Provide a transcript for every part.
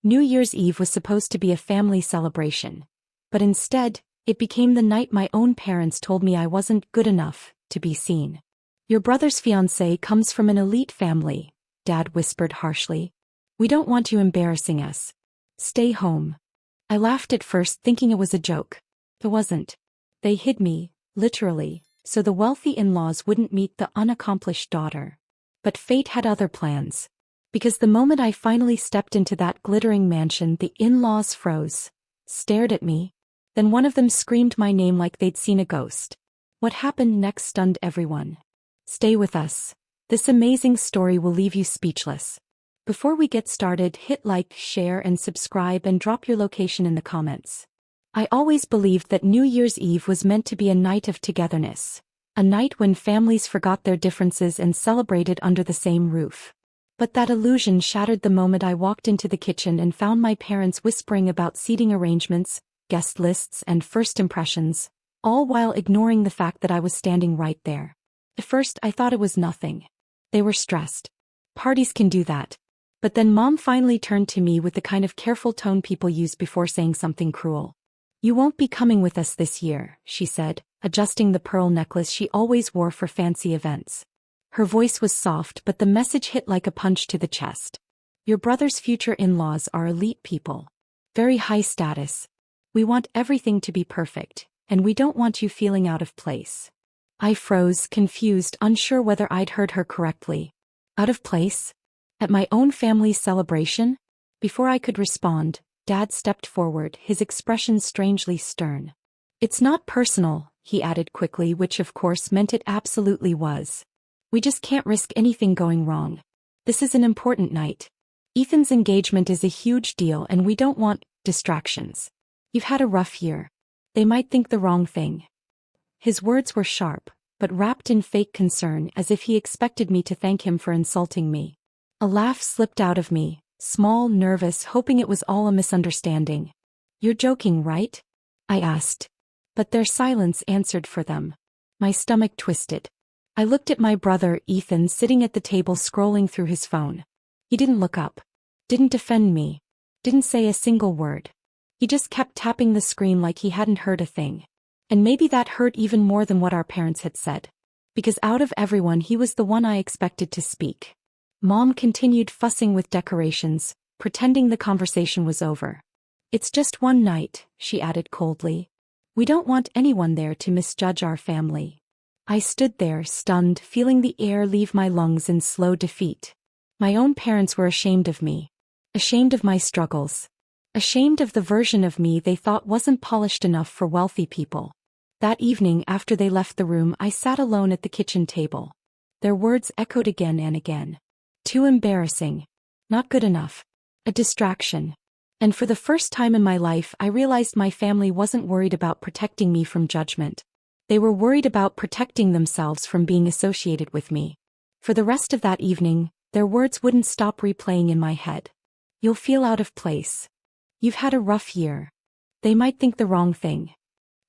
New Year's Eve was supposed to be a family celebration. But instead, it became the night my own parents told me I wasn't good enough to be seen. Your brother's fiancé comes from an elite family, Dad whispered harshly. We don't want you embarrassing us. Stay home. I laughed at first thinking it was a joke. It wasn't. They hid me, literally, so the wealthy in-laws wouldn't meet the unaccomplished daughter. But fate had other plans. Because the moment I finally stepped into that glittering mansion, the in-laws froze, stared at me. Then one of them screamed my name like they'd seen a ghost. What happened next stunned everyone. Stay with us. This amazing story will leave you speechless. Before we get started, hit like, share and subscribe and drop your location in the comments. I always believed that New Year's Eve was meant to be a night of togetherness. A night when families forgot their differences and celebrated under the same roof. But that illusion shattered the moment I walked into the kitchen and found my parents whispering about seating arrangements, guest lists and first impressions, all while ignoring the fact that I was standing right there. At first I thought it was nothing. They were stressed. Parties can do that. But then Mom finally turned to me with the kind of careful tone people use before saying something cruel. You won't be coming with us this year, she said, adjusting the pearl necklace she always wore for fancy events. Her voice was soft but the message hit like a punch to the chest. Your brother's future in-laws are elite people. Very high status. We want everything to be perfect, and we don't want you feeling out of place. I froze, confused, unsure whether I'd heard her correctly. Out of place? At my own family's celebration? Before I could respond, Dad stepped forward, his expression strangely stern. It's not personal, he added quickly, which of course meant it absolutely was. We just can't risk anything going wrong. This is an important night. Ethan's engagement is a huge deal and we don't want distractions. You've had a rough year. They might think the wrong thing. His words were sharp, but wrapped in fake concern, as if he expected me to thank him for insulting me. A laugh slipped out of me, small, nervous, hoping it was all a misunderstanding. You're joking, right? I asked. But their silence answered for them. My stomach twisted. I looked at my brother, Ethan, sitting at the table scrolling through his phone. He didn't look up. Didn't defend me. Didn't say a single word. He just kept tapping the screen like he hadn't heard a thing. And maybe that hurt even more than what our parents had said. Because out of everyone he was the one I expected to speak. Mom continued fussing with decorations, pretending the conversation was over. It's just one night, she added coldly. We don't want anyone there to misjudge our family. I stood there, stunned, feeling the air leave my lungs in slow defeat. My own parents were ashamed of me. Ashamed of my struggles. Ashamed of the version of me they thought wasn't polished enough for wealthy people. That evening after they left the room I sat alone at the kitchen table. Their words echoed again and again. Too embarrassing. Not good enough. A distraction. And for the first time in my life I realized my family wasn't worried about protecting me from judgment. They were worried about protecting themselves from being associated with me. For the rest of that evening, their words wouldn't stop replaying in my head. You'll feel out of place. You've had a rough year. They might think the wrong thing.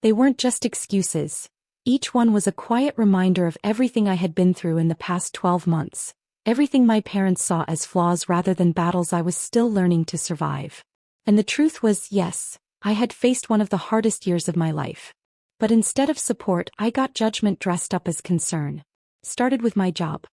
They weren't just excuses. Each one was a quiet reminder of everything I had been through in the past 12 months. Everything my parents saw as flaws rather than battles I was still learning to survive. And the truth was, yes, I had faced one of the hardest years of my life. But instead of support, I got judgment dressed up as concern. Started with my job.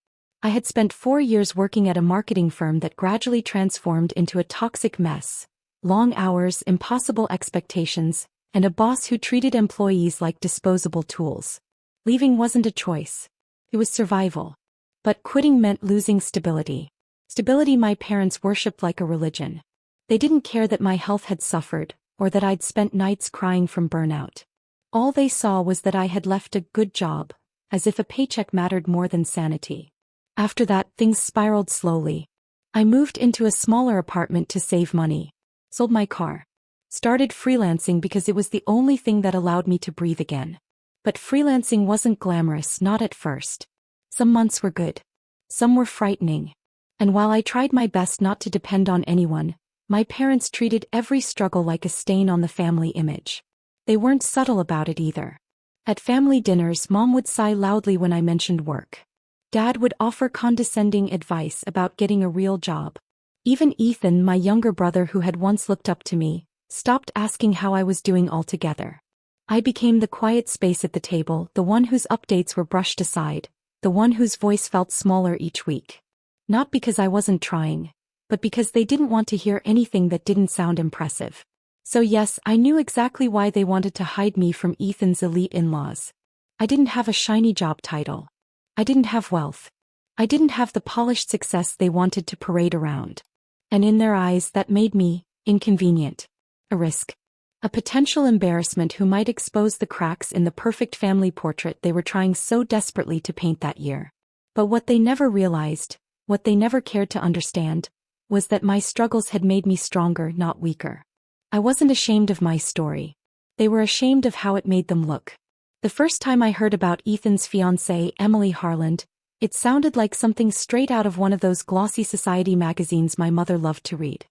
I had spent 4 years working at a marketing firm that gradually transformed into a toxic mess. Long hours, impossible expectations, and a boss who treated employees like disposable tools. Leaving wasn't a choice. It was survival. But quitting meant losing stability. Stability my parents worshipped like a religion. They didn't care that my health had suffered, or that I'd spent nights crying from burnout. All they saw was that I had left a good job, as if a paycheck mattered more than sanity. After that, things spiraled slowly. I moved into a smaller apartment to save money. Sold my car. Started freelancing because it was the only thing that allowed me to breathe again. But freelancing wasn't glamorous, not at first. Some months were good. Some were frightening. And while I tried my best not to depend on anyone, my parents treated every struggle like a stain on the family image. They weren't subtle about it either. At family dinners, Mom would sigh loudly when I mentioned work. Dad would offer condescending advice about getting a real job. Even Ethan, my younger brother who had once looked up to me, stopped asking how I was doing altogether. I became the quiet space at the table, the one whose updates were brushed aside, the one whose voice felt smaller each week. Not because I wasn't trying, but because they didn't want to hear anything that didn't sound impressive. So yes, I knew exactly why they wanted to hide me from Ethan's elite in-laws. I didn't have a shiny job title. I didn't have wealth. I didn't have the polished success they wanted to parade around. And in their eyes that made me inconvenient. A risk. A potential embarrassment who might expose the cracks in the perfect family portrait they were trying so desperately to paint that year. But what they never realized, what they never cared to understand, was that my struggles had made me stronger, not weaker. I wasn't ashamed of my story. They were ashamed of how it made them look. The first time I heard about Ethan's fiancée, Emily Harland, it sounded like something straight out of one of those glossy society magazines my mother loved to read.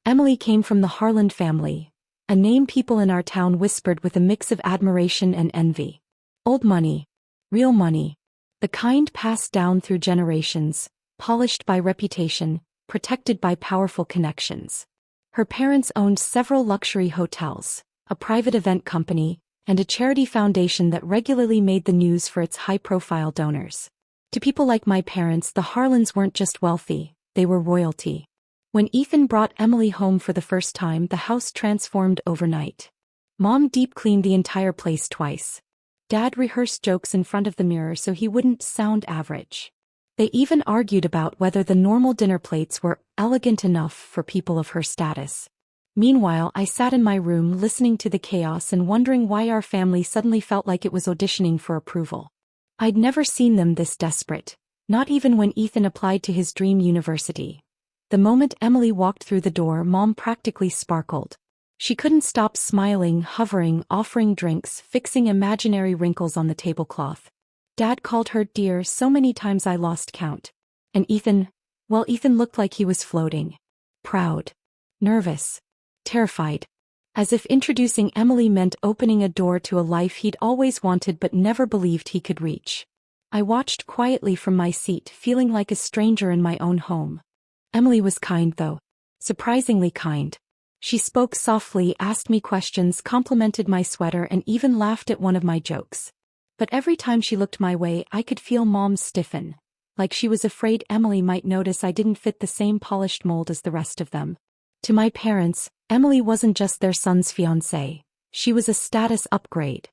Emily came from the Harland family, a name people in our town whispered with a mix of admiration and envy. Old money. Real money. The kind passed down through generations, polished by reputation, protected by powerful connections. Her parents owned several luxury hotels, a private event company, and a charity foundation that regularly made the news for its high-profile donors. To people like my parents, the Harlands weren't just wealthy, they were royalty. When Ethan brought Emily home for the first time, the house transformed overnight. Mom deep-cleaned the entire place twice. Dad rehearsed jokes in front of the mirror so he wouldn't sound average. They even argued about whether the normal dinner plates were elegant enough for people of her status. Meanwhile, I sat in my room listening to the chaos and wondering why our family suddenly felt like it was auditioning for approval. I'd never seen them this desperate, not even when Ethan applied to his dream university. The moment Emily walked through the door, Mom practically sparkled. She couldn't stop smiling, hovering, offering drinks, fixing imaginary wrinkles on the tablecloth. Dad called her dear so many times I lost count. And Ethan, well, Ethan looked like he was floating. Proud. Nervous. Terrified. As if introducing Emily meant opening a door to a life he'd always wanted but never believed he could reach. I watched quietly from my seat, feeling like a stranger in my own home. Emily was kind though. Surprisingly kind. She spoke softly, asked me questions, complimented my sweater, and even laughed at one of my jokes. But every time she looked my way, I could feel Mom stiffen, like she was afraid Emily might notice I didn't fit the same polished mold as the rest of them. To my parents, Emily wasn't just their son's fiancée. She was a status upgrade.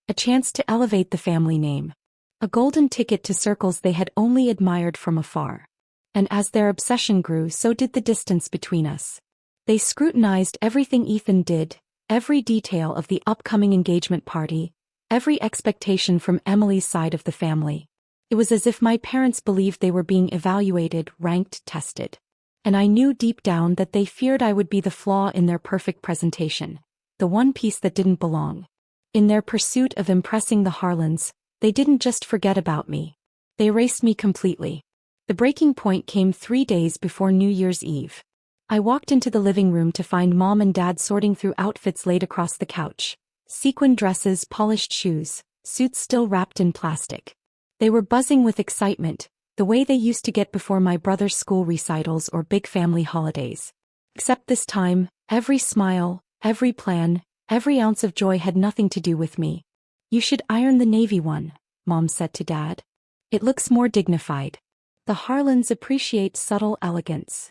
A chance to elevate the family name. A golden ticket to circles they had only admired from afar. And as their obsession grew, so did the distance between us. They scrutinized everything Ethan did, every detail of the upcoming engagement party, every expectation from Emily's side of the family. It was as if my parents believed they were being evaluated, ranked, tested. And I knew deep down that they feared I would be the flaw in their perfect presentation, the one piece that didn't belong. In their pursuit of impressing the Harlands, they didn't just forget about me. They erased me completely. The breaking point came 3 days before New Year's Eve. I walked into the living room to find Mom and Dad sorting through outfits laid across the couch. Sequin dresses, polished shoes, suits still wrapped in plastic. They were buzzing with excitement, the way they used to get before my brother's school recitals or big family holidays. Except this time, every smile, every plan, every ounce of joy had nothing to do with me. You should iron the navy one, Mom said to Dad. It looks more dignified. The Harlands appreciate subtle elegance.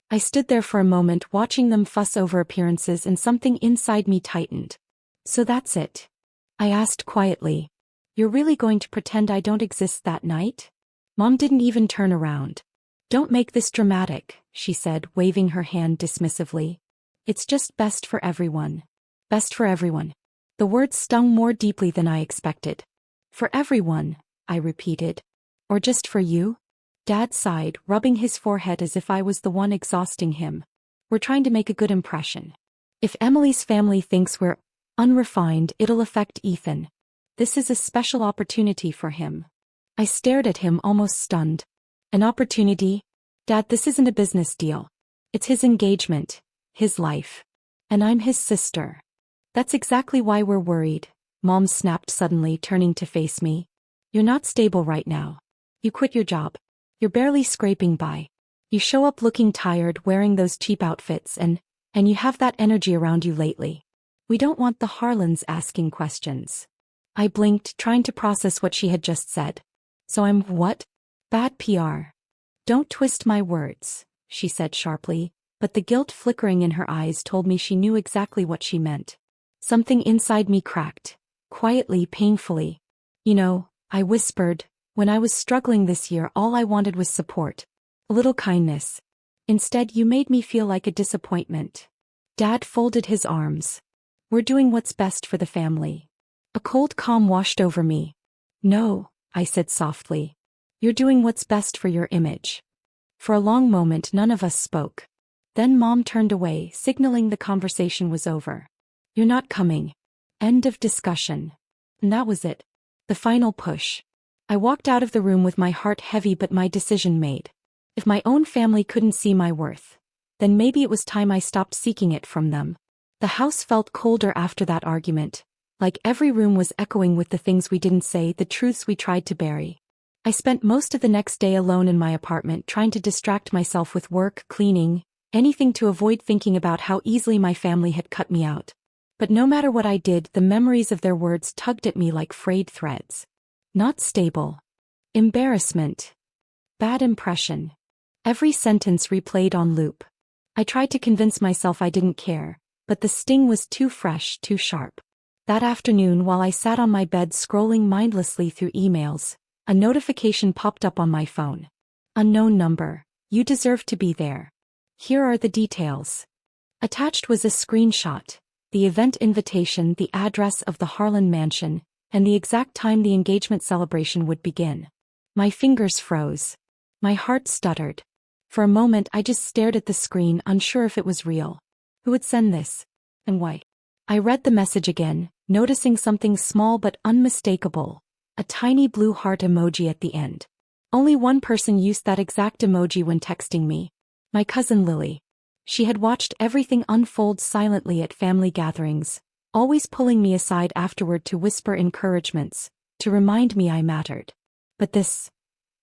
I stood there for a moment watching them fuss over appearances and something inside me tightened. So that's it? I asked quietly. You're really going to pretend I don't exist that night? Mom didn't even turn around. Don't make this dramatic, she said, waving her hand dismissively. It's just best for everyone. Best for everyone. The words stung more deeply than I expected. For everyone, I repeated. Or just for you? Dad sighed, rubbing his forehead as if I was the one exhausting him. We're trying to make a good impression. If Emily's family thinks we're unrefined, it'll affect Ethan. This is a special opportunity for him. I stared at him, almost stunned. An opportunity? Dad, this isn't a business deal. It's his engagement, his life. And I'm his sister. That's exactly why we're worried, Mom snapped suddenly, turning to face me. You're not stable right now. You quit your job. You're barely scraping by. You show up looking tired, wearing those cheap outfits, and you have that energy around you lately. We don't want the Harlans asking questions." I blinked, trying to process what she had just said. "So I'm what? Bad PR." "Don't twist my words," she said sharply, but the guilt flickering in her eyes told me she knew exactly what she meant. Something inside me cracked, quietly, painfully. "You know," I whispered, "when I was struggling this year, all I wanted was support. A little kindness. Instead, you made me feel like a disappointment." Dad folded his arms. "We're doing what's best for the family." A cold calm washed over me. "No," I said softly. "You're doing what's best for your image." For a long moment, none of us spoke. Then Mom turned away, signaling the conversation was over. "You're not coming." End of discussion. And that was it. The final push. I walked out of the room with my heart heavy but my decision made. If my own family couldn't see my worth, then maybe it was time I stopped seeking it from them. The house felt colder after that argument, like every room was echoing with the things we didn't say, the truths we tried to bury. I spent most of the next day alone in my apartment, trying to distract myself with work, cleaning, anything to avoid thinking about how easily my family had cut me out. But no matter what I did, the memories of their words tugged at me like frayed threads. Not stable. Embarrassment. Bad impression. Every sentence replayed on loop. I tried to convince myself I didn't care, but the sting was too fresh, too sharp. That afternoon, while I sat on my bed scrolling mindlessly through emails, a notification popped up on my phone. "Unknown number. You deserve to be there. Here are the details." Attached was a screenshot, the event invitation, the address of the Harlan mansion, and the exact time the engagement celebration would begin. My fingers froze. My heart stuttered. For a moment I just stared at the screen, unsure if it was real. Who would send this? And why? I read the message again, noticing something small but unmistakable. A tiny blue heart emoji at the end. Only one person used that exact emoji when texting me. My cousin Lily. She had watched everything unfold silently at family gatherings, always pulling me aside afterward to whisper encouragements, to remind me I mattered. But this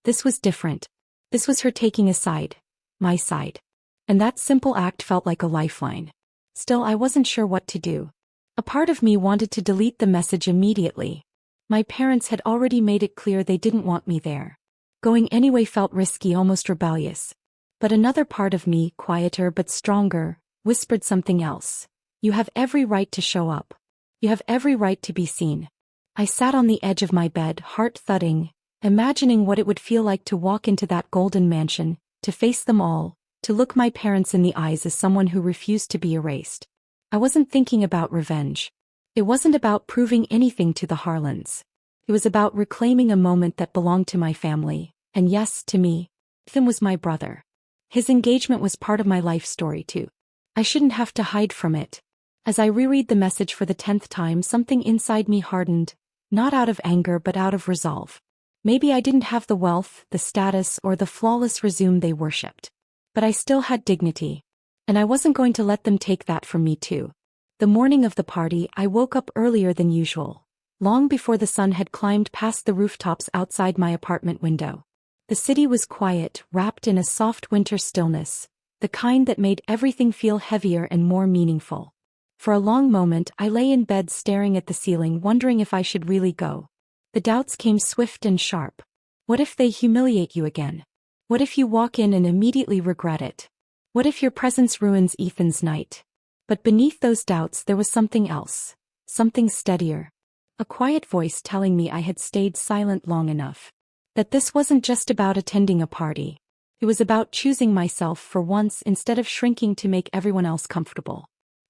was different. This was her taking a side, my side. And that simple act felt like a lifeline. Still, I wasn't sure what to do. A part of me wanted to delete the message immediately. My parents had already made it clear they didn't want me there. Going anyway felt risky, almost rebellious. But another part of me, quieter but stronger, whispered something else. You have every right to show up. You have every right to be seen. I sat on the edge of my bed, heart thudding, imagining what it would feel like to walk into that golden mansion, to face them all, to look my parents in the eyes as someone who refused to be erased. I wasn't thinking about revenge. It wasn't about proving anything to the Harlans. It was about reclaiming a moment that belonged to my family, and yes, to me. Tim was my brother. His engagement was part of my life story too. I shouldn't have to hide from it. As I reread the message for the 10th time, something inside me hardened, not out of anger but out of resolve. Maybe I didn't have the wealth, the status, or the flawless resume they worshipped. But I still had dignity. And I wasn't going to let them take that from me too. The morning of the party, I woke up earlier than usual, long before the sun had climbed past the rooftops outside my apartment window. The city was quiet, wrapped in a soft winter stillness, the kind that made everything feel heavier and more meaningful. For a long moment, I lay in bed staring at the ceiling, wondering if I should really go. The doubts came swift and sharp. What if they humiliate you again? What if you walk in and immediately regret it? What if your presence ruins Ethan's night? But beneath those doubts there was something else, something steadier. A quiet voice telling me I had stayed silent long enough. That this wasn't just about attending a party. It was about choosing myself for once instead of shrinking to make everyone else comfortable.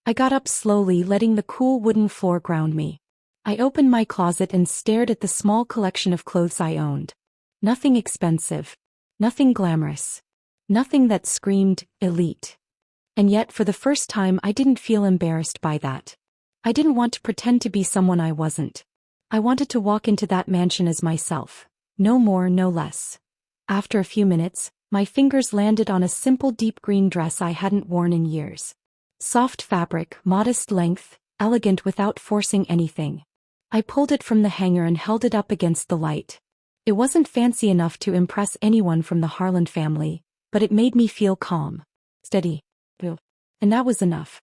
I got up slowly, letting the cool wooden floor ground me. I opened my closet and stared at the small collection of clothes I owned. Nothing expensive. Nothing glamorous. Nothing that screamed elite. And yet, for the first time, I didn't feel embarrassed by that. I didn't want to pretend to be someone I wasn't. I wanted to walk into that mansion as myself. No more, no less. After a few minutes, my fingers landed on a simple deep green dress I hadn't worn in years. Soft fabric, modest length, elegant without forcing anything. I pulled it from the hanger and held it up against the light. It wasn't fancy enough to impress anyone from the Harlan family, but it made me feel calm, steady. And that was enough.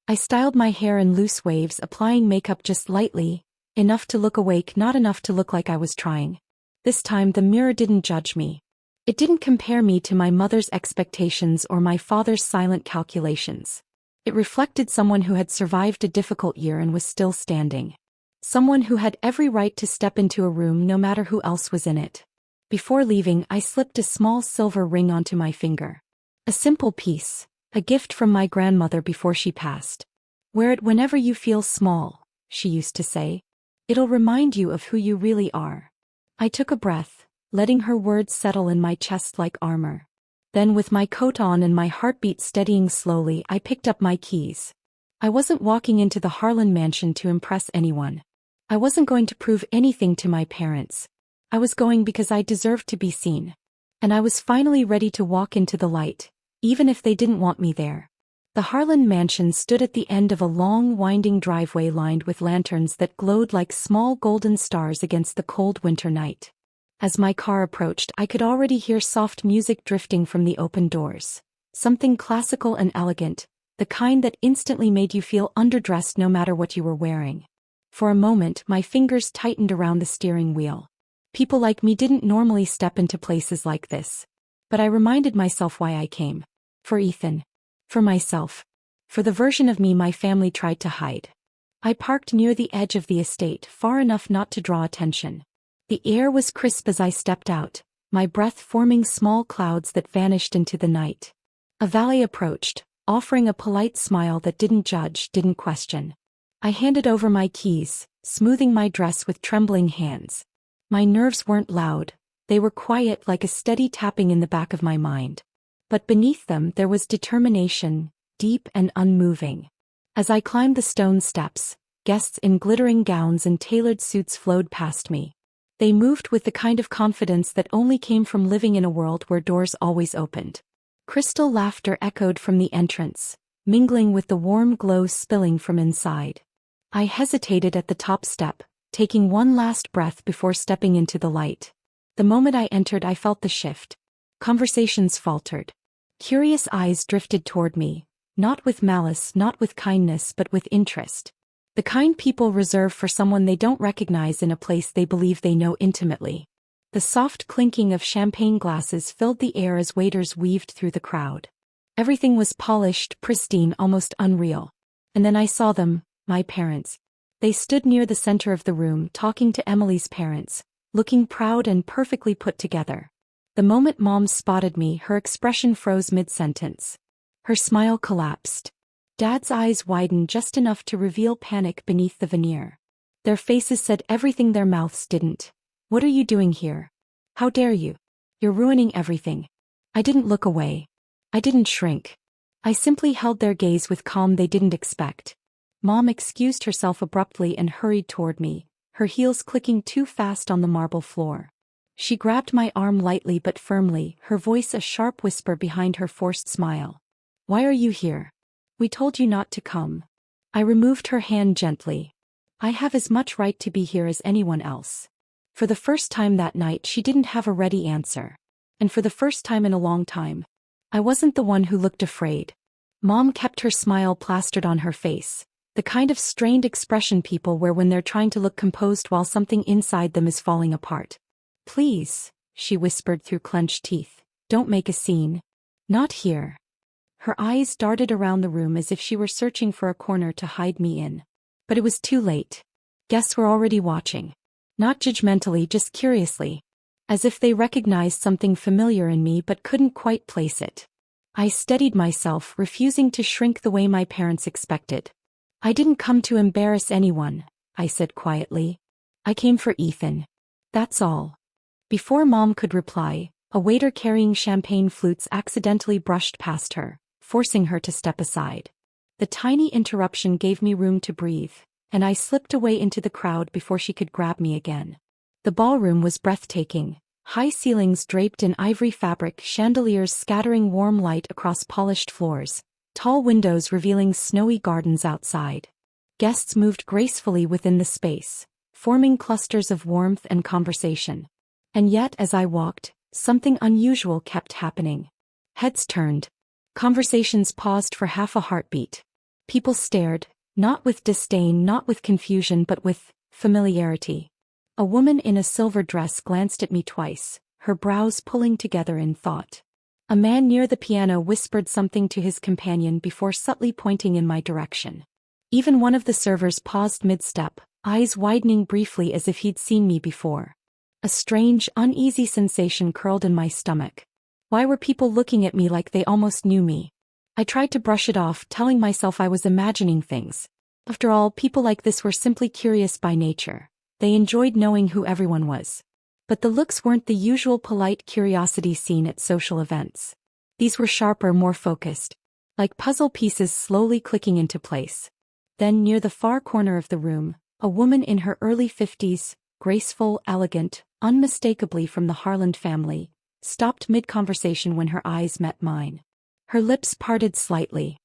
I styled my hair in loose waves, applying makeup just lightly, enough to look awake, not enough to look like I was trying. This time the mirror didn't judge me. It didn't compare me to my mother's expectations or my father's silent calculations. It reflected someone who had survived a difficult year and was still standing. Someone who had every right to step into a room no matter who else was in it. Before leaving, I slipped a small silver ring onto my finger. A simple piece, a gift from my grandmother before she passed. Wear it whenever you feel small, she used to say. It'll remind you of who you really are. I took a breath, letting her words settle in my chest like armor. Then, with my coat on and my heartbeat steadying slowly, I picked up my keys. I wasn't walking into the Harlan mansion to impress anyone. I wasn't going to prove anything to my parents. I was going because I deserved to be seen. And I was finally ready to walk into the light, even if they didn't want me there. The Harlan mansion stood at the end of a long, winding driveway lined with lanterns that glowed like small golden stars against the cold winter night. As my car approached, I could already hear soft music drifting from the open doors. Something classical and elegant, the kind that instantly made you feel underdressed no matter what you were wearing. For a moment, my fingers tightened around the steering wheel. People like me didn't normally step into places like this. But I reminded myself why I came. For Ethan. For myself. For the version of me my family tried to hide. I parked near the edge of the estate, far enough not to draw attention. The air was crisp as I stepped out, my breath forming small clouds that vanished into the night. A valet approached, offering a polite smile that didn't judge, didn't question. I handed over my keys, smoothing my dress with trembling hands. My nerves weren't loud, they were quiet, like a steady tapping in the back of my mind. But beneath them there was determination, deep and unmoving. As I climbed the stone steps, guests in glittering gowns and tailored suits flowed past me. They moved with the kind of confidence that only came from living in a world where doors always opened. Crystal laughter echoed from the entrance, mingling with the warm glow spilling from inside. I hesitated at the top step, taking one last breath before stepping into the light. The moment I entered, I felt the shift. Conversations faltered. Curious eyes drifted toward me, not with malice, not with kindness, but with interest. The kind people reserve for someone they don't recognize in a place they believe they know intimately. The soft clinking of champagne glasses filled the air as waiters weaved through the crowd. Everything was polished, pristine, almost unreal. And then I saw them, my parents. They stood near the center of the room, talking to Emily's parents, looking proud and perfectly put together. The moment Mom spotted me, her expression froze mid-sentence. Her smile collapsed. Dad's eyes widened just enough to reveal panic beneath the veneer. Their faces said everything their mouths didn't. What are you doing here? How dare you? You're ruining everything. I didn't look away. I didn't shrink. I simply held their gaze with calm they didn't expect. Mom excused herself abruptly and hurried toward me, her heels clicking too fast on the marble floor. She grabbed my arm lightly but firmly, her voice a sharp whisper behind her forced smile. Why are you here? We told you not to come. I removed her hand gently. I have as much right to be here as anyone else. For the first time that night she didn't have a ready answer. And for the first time in a long time, I wasn't the one who looked afraid. Mom kept her smile plastered on her face, the kind of strained expression people wear when they're trying to look composed while something inside them is falling apart. Please, she whispered through clenched teeth, don't make a scene. Not here. Her eyes darted around the room as if she were searching for a corner to hide me in. But it was too late. Guests were already watching. Not judgmentally, just curiously. As if they recognized something familiar in me but couldn't quite place it. I steadied myself, refusing to shrink the way my parents expected. I didn't come to embarrass anyone, I said quietly. I came for Ethan. That's all. Before Mom could reply, a waiter carrying champagne flutes accidentally brushed past her, forcing her to step aside. The tiny interruption gave me room to breathe, and I slipped away into the crowd before she could grab me again. The ballroom was breathtaking, high ceilings draped in ivory fabric, chandeliers scattering warm light across polished floors, tall windows revealing snowy gardens outside. Guests moved gracefully within the space, forming clusters of warmth and conversation. And yet as I walked, something unusual kept happening. Heads turned. Conversations paused for half a heartbeat. People stared, not with disdain, not with confusion, but with familiarity. A woman in a silver dress glanced at me twice, her brows pulling together in thought. A man near the piano whispered something to his companion before subtly pointing in my direction. Even one of the servers paused mid-step, eyes widening briefly as if he'd seen me before. A strange, uneasy sensation curled in my stomach. Why were people looking at me like they almost knew me? I tried to brush it off, telling myself I was imagining things. After all, people like this were simply curious by nature. They enjoyed knowing who everyone was. But the looks weren't the usual polite curiosity seen at social events. These were sharper, more focused, like puzzle pieces slowly clicking into place. Then, near the far corner of the room, a woman in her early 50s, graceful, elegant, unmistakably from the Harland family, stopped mid-conversation when her eyes met mine. Her lips parted slightly.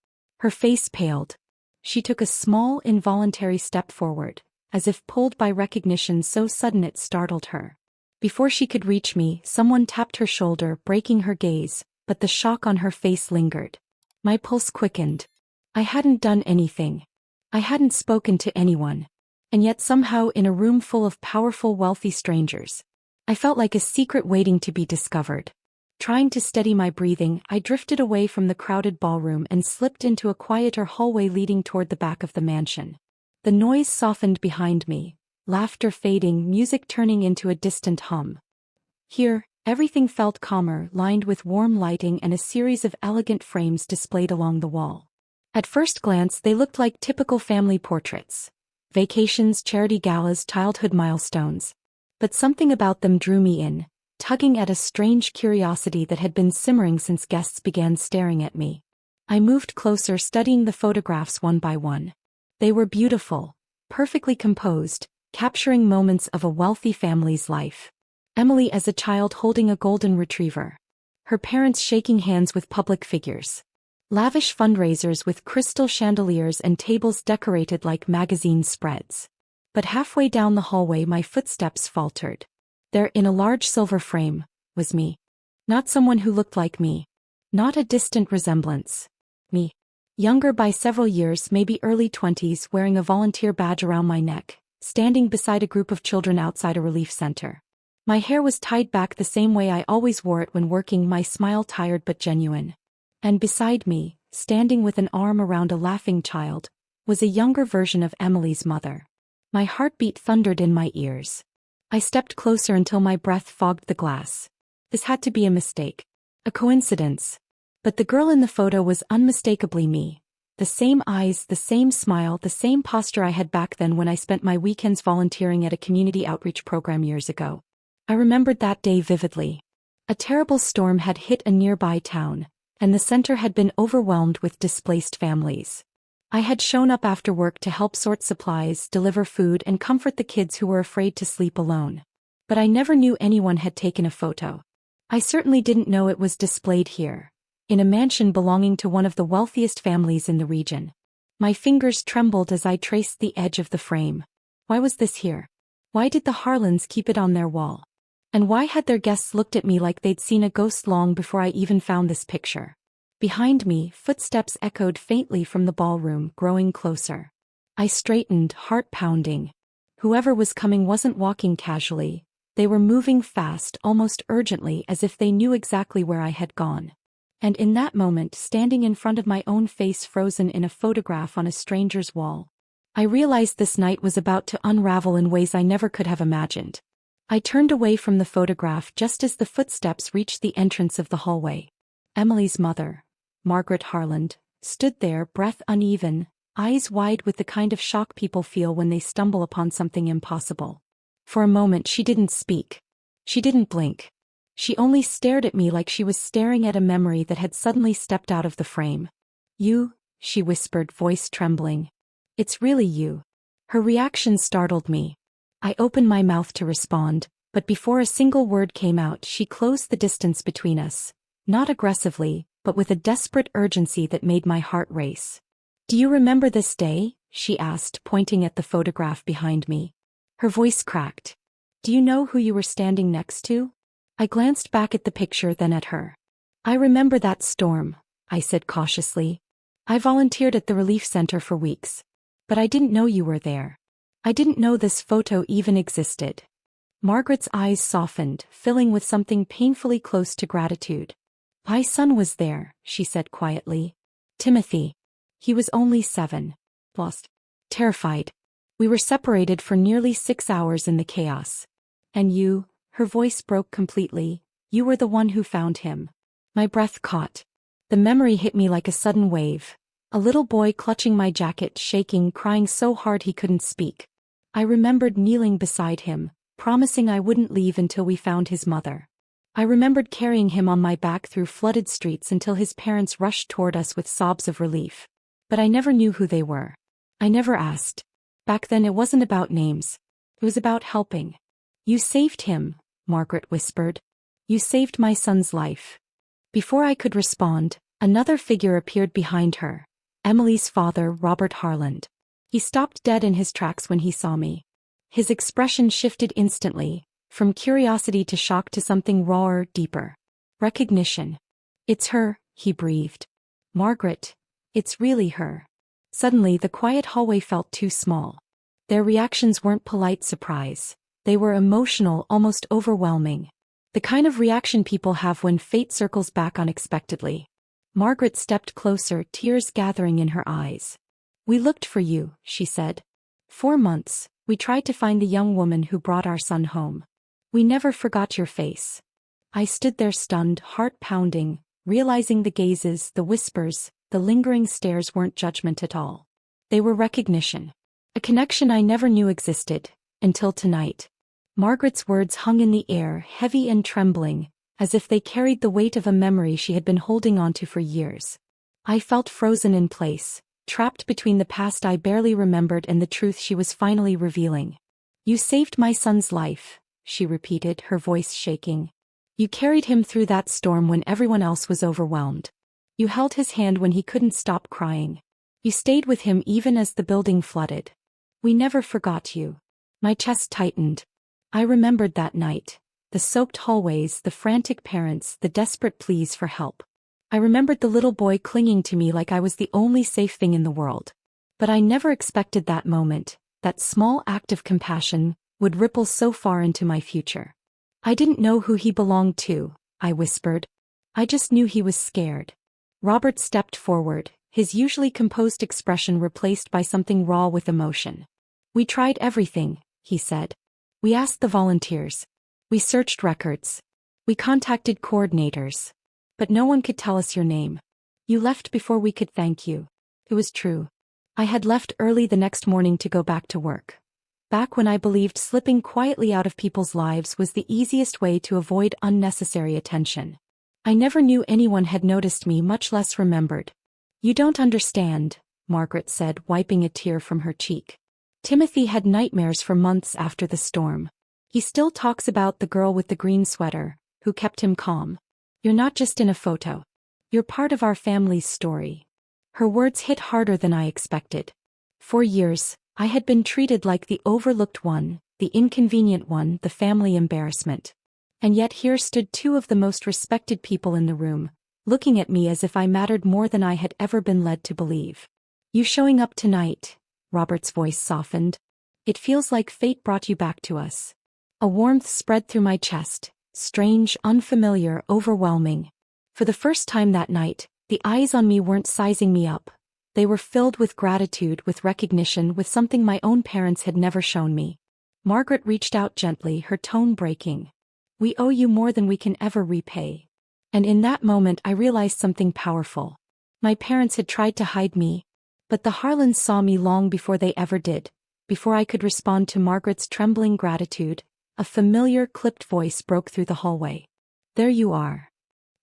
Her face paled. She took a small, involuntary step forward, as if pulled by recognition so sudden it startled her. Before she could reach me, someone tapped her shoulder, breaking her gaze, but the shock on her face lingered. My pulse quickened. I hadn't done anything. I hadn't spoken to anyone. And yet somehow in a room full of powerful, wealthy strangers, I felt like a secret waiting to be discovered. Trying to steady my breathing, I drifted away from the crowded ballroom and slipped into a quieter hallway leading toward the back of the mansion. The noise softened behind me. Laughter fading, music turning into a distant hum. Here, everything felt calmer, lined with warm lighting and a series of elegant frames displayed along the wall. At first glance, they looked like typical family portraits. Vacations, charity galas, childhood milestones. But something about them drew me in, tugging at a strange curiosity that had been simmering since guests began staring at me. I moved closer, studying the photographs one by one. They were beautiful, perfectly composed, capturing moments of a wealthy family's life. Emily as a child holding a golden retriever. Her parents shaking hands with public figures. Lavish fundraisers with crystal chandeliers and tables decorated like magazine spreads. But halfway down the hallway my footsteps faltered. There, in a large silver frame, was me. Not someone who looked like me. Not a distant resemblance. Me. Younger by several years, maybe early 20s, wearing a volunteer badge around my neck, standing beside a group of children outside a relief center. My hair was tied back the same way I always wore it when working, my smile tired but genuine. And beside me, standing with an arm around a laughing child, was a younger version of Emily's mother. My heartbeat thundered in my ears. I stepped closer until my breath fogged the glass. This had to be a mistake. A coincidence. But the girl in the photo was unmistakably me. The same eyes, the same smile, the same posture I had back then when I spent my weekends volunteering at a community outreach program years ago. I remembered that day vividly. A terrible storm had hit a nearby town, and the center had been overwhelmed with displaced families. I had shown up after work to help sort supplies, deliver food, and comfort the kids who were afraid to sleep alone. But I never knew anyone had taken a photo. I certainly didn't know it was displayed here, in a mansion belonging to one of the wealthiest families in the region. My fingers trembled as I traced the edge of the frame. Why was this here? Why did the Harlands keep it on their wall? And why had their guests looked at me like they'd seen a ghost long before I even found this picture? Behind me, footsteps echoed faintly from the ballroom, growing closer. I straightened, heart pounding. Whoever was coming wasn't walking casually. They were moving fast, almost urgently, as if they knew exactly where I had gone. And in that moment, standing in front of my own face frozen in a photograph on a stranger's wall, I realized this night was about to unravel in ways I never could have imagined. I turned away from the photograph just as the footsteps reached the entrance of the hallway. Emily's mother, Margaret Harland, stood there, breath uneven, eyes wide with the kind of shock people feel when they stumble upon something impossible. For a moment she didn't speak. She didn't blink. She only stared at me like she was staring at a memory that had suddenly stepped out of the frame. "You," she whispered, voice trembling. "It's really you." Her reaction startled me. I opened my mouth to respond, but before a single word came out, she closed the distance between us, not aggressively, but with a desperate urgency that made my heart race. "Do you remember this day?" she asked, pointing at the photograph behind me. Her voice cracked. "Do you know who you were standing next to?" I glanced back at the picture, then at her. I remember that storm, I said cautiously. I volunteered at the relief center for weeks. But I didn't know you were there. I didn't know this photo even existed. Margaret's eyes softened, filling with something painfully close to gratitude. My son was there, she said quietly. Timothy. He was only 7. Lost. Terrified. We were separated for nearly 6 hours in the chaos. And you, her voice broke completely, you were the one who found him. My breath caught. The memory hit me like a sudden wave. A little boy clutching my jacket, shaking, crying so hard he couldn't speak. I remembered kneeling beside him, promising I wouldn't leave until we found his mother. I remembered carrying him on my back through flooded streets until his parents rushed toward us with sobs of relief. But I never knew who they were. I never asked. Back then it wasn't about names. It was about helping. You saved him, Margaret whispered. You saved my son's life. Before I could respond, another figure appeared behind her. Emily's father, Robert Harland. He stopped dead in his tracks when he saw me. His expression shifted instantly, from curiosity to shock to something rawer, deeper. Recognition. It's her, he breathed. Margaret, it's really her. Suddenly the quiet hallway felt too small. Their reactions weren't polite surprise. They were emotional, almost overwhelming. The kind of reaction people have when fate circles back unexpectedly. Margaret stepped closer, tears gathering in her eyes. We looked for you, she said. 4 months, we tried to find the young woman who brought our son home. We never forgot your face. I stood there stunned, heart pounding, realizing the gazes, the whispers, the lingering stares weren't judgment at all. They were recognition. A connection I never knew existed, until tonight. Margaret's words hung in the air, heavy and trembling, as if they carried the weight of a memory she had been holding onto for years. I felt frozen in place, trapped between the past I barely remembered and the truth she was finally revealing. You saved my son's life, she repeated, her voice shaking. You carried him through that storm when everyone else was overwhelmed. You held his hand when he couldn't stop crying. You stayed with him even as the building flooded. We never forgot you. My chest tightened. I remembered that night. The soaked hallways, the frantic parents, the desperate pleas for help. I remembered the little boy clinging to me like I was the only safe thing in the world. But I never expected that moment, that small act of compassion, would ripple so far into my future. I didn't know who he belonged to, I whispered. I just knew he was scared. Robert stepped forward, his usually composed expression replaced by something raw with emotion. We tried everything, he said. We asked the volunteers. We searched records. We contacted coordinators. But no one could tell us your name. You left before we could thank you. It was true. I had left early the next morning to go back to work. Back when I believed slipping quietly out of people's lives was the easiest way to avoid unnecessary attention. I never knew anyone had noticed me, much less remembered. You don't understand, Margaret said, wiping a tear from her cheek. Timothy had nightmares for months after the storm. He still talks about the girl with the green sweater, who kept him calm. You're not just in a photo. You're part of our family's story. Her words hit harder than I expected. For years, I had been treated like the overlooked one, the inconvenient one, the family embarrassment. And yet here stood 2 of the most respected people in the room, looking at me as if I mattered more than I had ever been led to believe. You showing up tonight, Robert's voice softened. It feels like fate brought you back to us. A warmth spread through my chest, strange, unfamiliar, overwhelming. For the first time that night, the eyes on me weren't sizing me up. They were filled with gratitude, with recognition, with something my own parents had never shown me. Margaret reached out gently, her tone breaking. We owe you more than we can ever repay. And in that moment I realized something powerful. My parents had tried to hide me, but the Harlands saw me long before they ever did. Before I could respond to Margaret's trembling gratitude, a familiar, clipped voice broke through the hallway. There you are.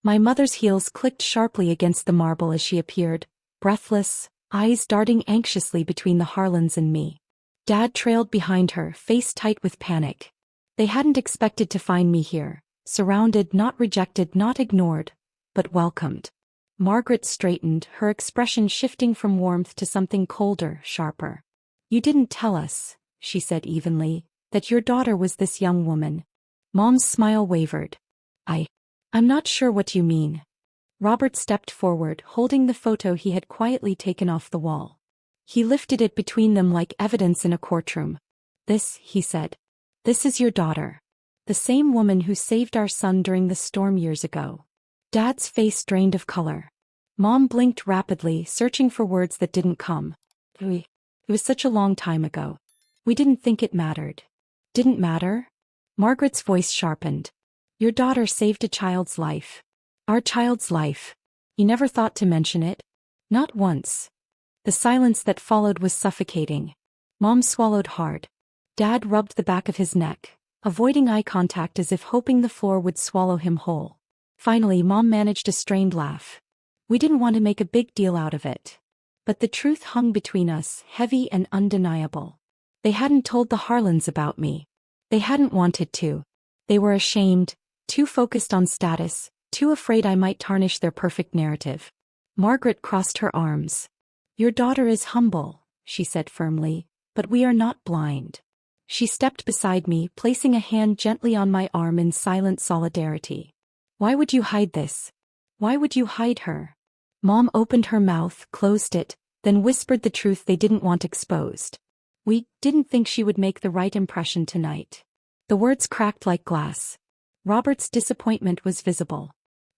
My mother's heels clicked sharply against the marble as she appeared, breathless, eyes darting anxiously between the Harlands and me. Dad trailed behind her, face tight with panic. They hadn't expected to find me here, surrounded, not rejected, not ignored, but welcomed. Margaret straightened, her expression shifting from warmth to something colder, sharper. You didn't tell us, she said evenly, that your daughter was this young woman. Mom's smile wavered. I'm not sure what you mean. Robert stepped forward, holding the photo he had quietly taken off the wall. He lifted it between them like evidence in a courtroom. "This," he said. "This is your daughter. The same woman who saved our son during the storm years ago." Dad's face drained of color. Mom blinked rapidly, searching for words that didn't come. It was such a long time ago. We didn't think it mattered." "Didn't matter?" Margaret's voice sharpened. "Your daughter saved a child's life. Our child's life. You never thought to mention it?" "Not once." The silence that followed was suffocating. Mom swallowed hard. Dad rubbed the back of his neck, avoiding eye contact as if hoping the floor would swallow him whole. Finally, Mom managed a strained laugh. "We didn't want to make a big deal out of it. But the truth hung between us, heavy and undeniable. They hadn't told the Harlans about me. They hadn't wanted to. They were ashamed, too focused on status, too afraid I might tarnish their perfect narrative." Margaret crossed her arms. "Your daughter is humble," she said firmly, "but we are not blind." She stepped beside me, placing a hand gently on my arm in silent solidarity. "Why would you hide this? Why would you hide her?" Mom opened her mouth, closed it, then whispered the truth they didn't want exposed. "We didn't think she would make the right impression tonight." The words cracked like glass. Robert's disappointment was visible.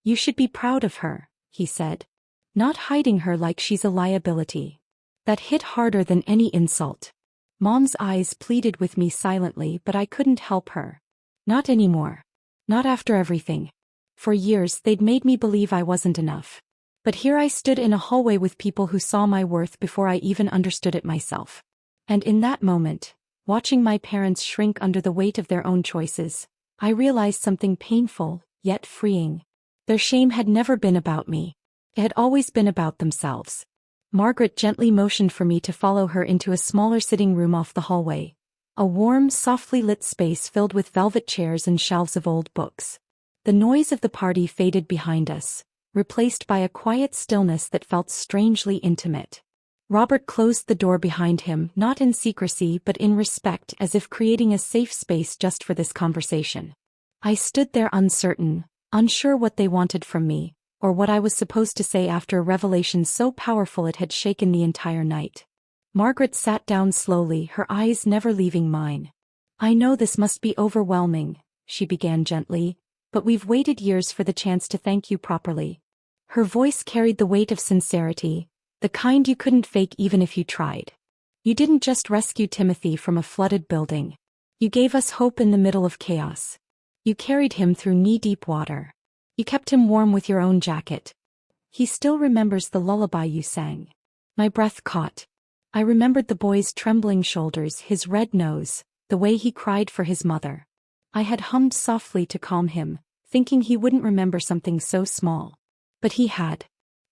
"You should be proud of her," he said. "Not hiding her like she's a liability." That hit harder than any insult. Mom's eyes pleaded with me silently, but I couldn't help her. Not anymore. Not after everything. For years they'd made me believe I wasn't enough. But here I stood in a hallway with people who saw my worth before I even understood it myself. And in that moment, watching my parents shrink under the weight of their own choices, I realized something painful, yet freeing. Their shame had never been about me. It had always been about themselves. Margaret gently motioned for me to follow her into a smaller sitting room off the hallway. A warm, softly lit space filled with velvet chairs and shelves of old books. The noise of the party faded behind us, replaced by a quiet stillness that felt strangely intimate. Robert closed the door behind him, not in secrecy but in respect, as if creating a safe space just for this conversation. I stood there uncertain, unsure what they wanted from me, or what I was supposed to say after a revelation so powerful it had shaken the entire night. Margaret sat down slowly, her eyes never leaving mine. "I know this must be overwhelming," she began gently, "but we've waited years for the chance to thank you properly." Her voice carried the weight of sincerity, the kind you couldn't fake even if you tried. "You didn't just rescue Timothy from a flooded building. You gave us hope in the middle of chaos. You carried him through knee-deep water. You kept him warm with your own jacket. He still remembers the lullaby you sang." My breath caught. I remembered the boy's trembling shoulders, his red nose, the way he cried for his mother. I had hummed softly to calm him, thinking he wouldn't remember something so small. But he had.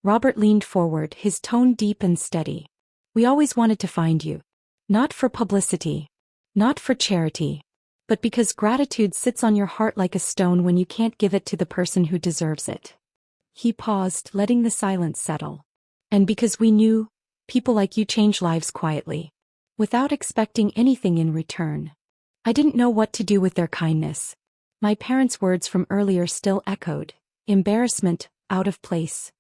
Robert leaned forward, his tone deep and steady. "We always wanted to find you. Not for publicity. Not for charity. But because gratitude sits on your heart like a stone when you can't give it to the person who deserves it." He paused, letting the silence settle. "And because we knew, people like you change lives quietly, without expecting anything in return." I didn't know what to do with their kindness. My parents' words from earlier still echoed. Embarrassment, out of place.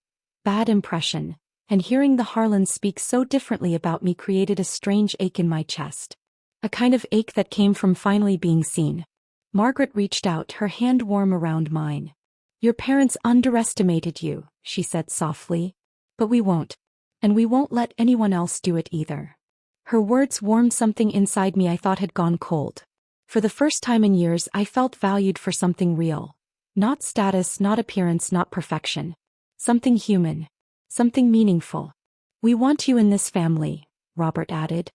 Bad impression. And hearing the Harlans speak so differently about me created a strange ache in my chest. A kind of ache that came from finally being seen. Margaret reached out, her hand warm around mine. "Your parents underestimated you," she said softly. "But we won't. And we won't let anyone else do it either." Her words warmed something inside me I thought had gone cold. For the first time in years I felt valued for something real. Not status, not appearance, not perfection. Something human. Something meaningful. "We want you in this family," Robert added.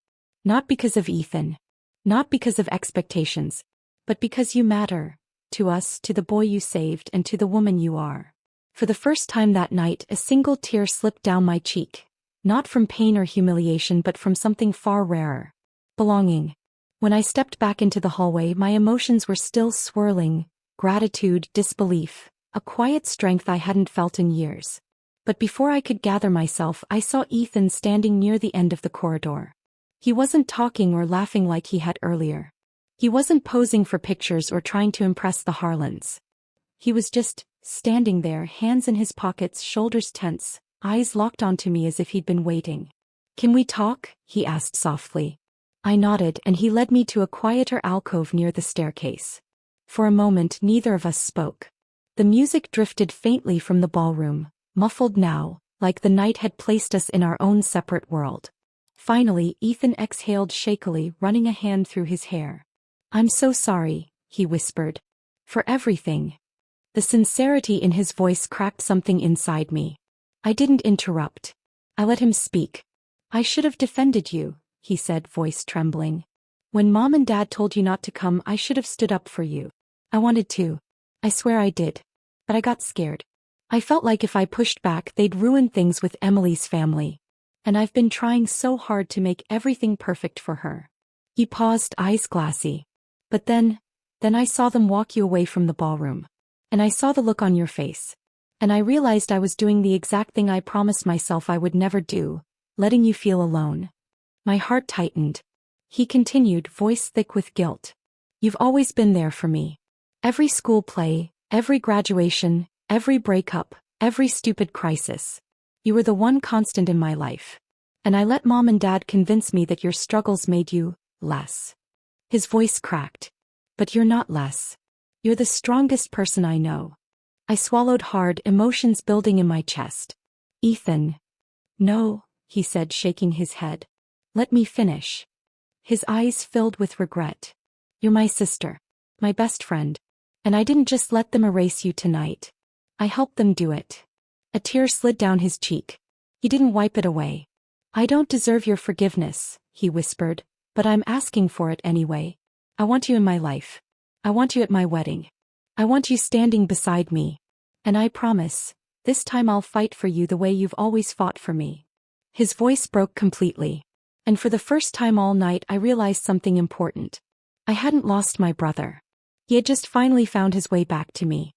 "Not because of Ethan. Not because of expectations. But because you matter. To us, to the boy you saved, and to the woman you are." For the first time that night, a single tear slipped down my cheek. Not from pain or humiliation but from something far rarer. Belonging. When I stepped back into the hallway, my emotions were still swirling. Gratitude, disbelief, a quiet strength I hadn't felt in years. But before I could gather myself, I saw Ethan standing near the end of the corridor. He wasn't talking or laughing like he had earlier. He wasn't posing for pictures or trying to impress the Harlans. He was just standing there, hands in his pockets, shoulders tense, eyes locked onto me as if he'd been waiting. "Can we talk?" he asked softly. I nodded, and he led me to a quieter alcove near the staircase. For a moment neither of us spoke. The music drifted faintly from the ballroom, muffled now, like the night had placed us in our own separate world. Finally, Ethan exhaled shakily, running a hand through his hair. "I'm so sorry," he whispered. "For everything." The sincerity in his voice cracked something inside me. I didn't interrupt. I let him speak. "I should have defended you," he said, voice trembling. "When Mom and Dad told you not to come, I should have stood up for you. I wanted to. I swear I did. But I got scared. I felt like if I pushed back, they'd ruin things with Emily's family. And I've been trying so hard to make everything perfect for her." He paused, eyes glassy. "But then I saw them walk you away from the ballroom. And I saw the look on your face. And I realized I was doing the exact thing I promised myself I would never do, letting you feel alone." My heart tightened. He continued, voice thick with guilt. "You've always been there for me. Every school play, every graduation, every breakup, every stupid crisis. You were the one constant in my life. And I let Mom and Dad convince me that your struggles made you less." His voice cracked. "But you're not less. You're the strongest person I know." I swallowed hard, emotions building in my chest. "Ethan." "No," he said, shaking his head. "Let me finish." His eyes filled with regret. "You're my sister. My best friend. And I didn't just let them erase you tonight. I helped them do it." A tear slid down his cheek. He didn't wipe it away. "I don't deserve your forgiveness," he whispered, "but I'm asking for it anyway. I want you in my life. I want you at my wedding. I want you standing beside me. And I promise, this time I'll fight for you the way you've always fought for me." His voice broke completely. And for the first time all night I realized something important. I hadn't lost my brother. He had just finally found his way back to me.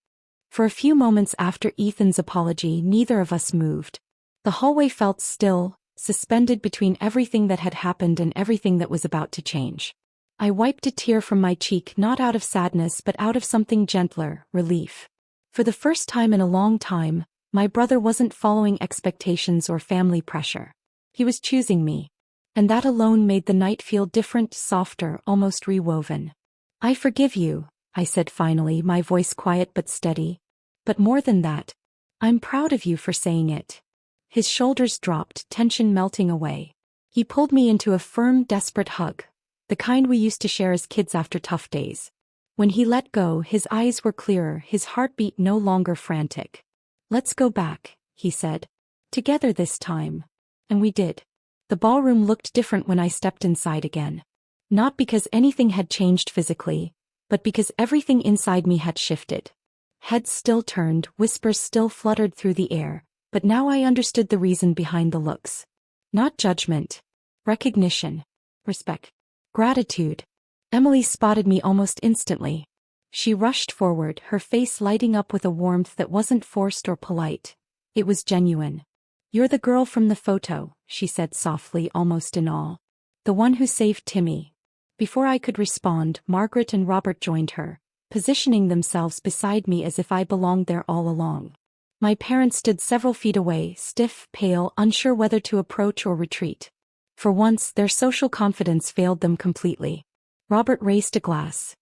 For a few moments after Ethan's apology, neither of us moved. The hallway felt still, suspended between everything that had happened and everything that was about to change. I wiped a tear from my cheek, not out of sadness but out of something gentler, relief. For the first time in a long time, my brother wasn't following expectations or family pressure. He was choosing me. And that alone made the night feel different, softer, almost rewoven. "I forgive you," I said finally, my voice quiet but steady. "But more than that, I'm proud of you for saying it." His shoulders dropped, tension melting away. He pulled me into a firm, desperate hug, the kind we used to share as kids after tough days. When he let go, his eyes were clearer, his heartbeat no longer frantic. "Let's go back," he said. "Together this time." And we did. The ballroom looked different when I stepped inside again. Not because anything had changed physically, but because everything inside me had shifted. Heads still turned, whispers still fluttered through the air, but now I understood the reason behind the looks. Not judgment. Recognition. Respect. Gratitude. Emily spotted me almost instantly. She rushed forward, her face lighting up with a warmth that wasn't forced or polite. It was genuine. "You're the girl from the photo," she said softly, almost in awe. "The one who saved Timmy." Before I could respond, Margaret and Robert joined her, positioning themselves beside me as if I belonged there all along. My parents stood several feet away, stiff, pale, unsure whether to approach or retreat. For once, their social confidence failed them completely. Robert raised a glass.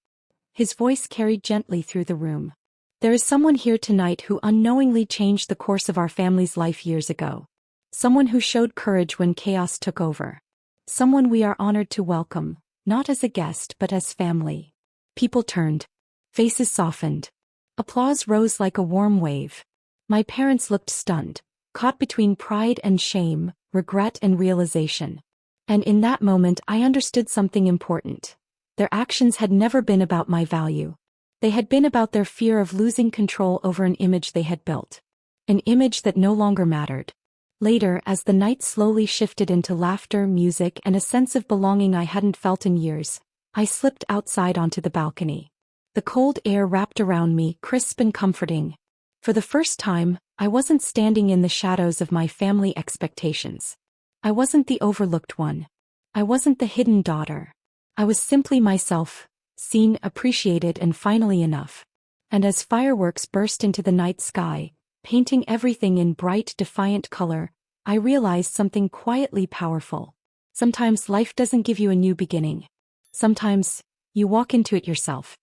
His voice carried gently through the room. "There is someone here tonight who unknowingly changed the course of our family's life years ago. Someone who showed courage when chaos took over. Someone we are honored to welcome, not as a guest but as family." People turned. Faces softened. Applause rose like a warm wave. My parents looked stunned, caught between pride and shame, regret and realization. And in that moment I understood something important. Their actions had never been about my value. They had been about their fear of losing control over an image they had built. An image that no longer mattered. Later, as the night slowly shifted into laughter, music, and a sense of belonging I hadn't felt in years, I slipped outside onto the balcony. The cold air wrapped around me, crisp and comforting. For the first time, I wasn't standing in the shadows of my family expectations. I wasn't the overlooked one. I wasn't the hidden daughter. I was simply myself, seen, appreciated, and finally enough. And as fireworks burst into the night sky, painting everything in bright, defiant color, I realized something quietly powerful. Sometimes life doesn't give you a new beginning. Sometimes, you walk into it yourself.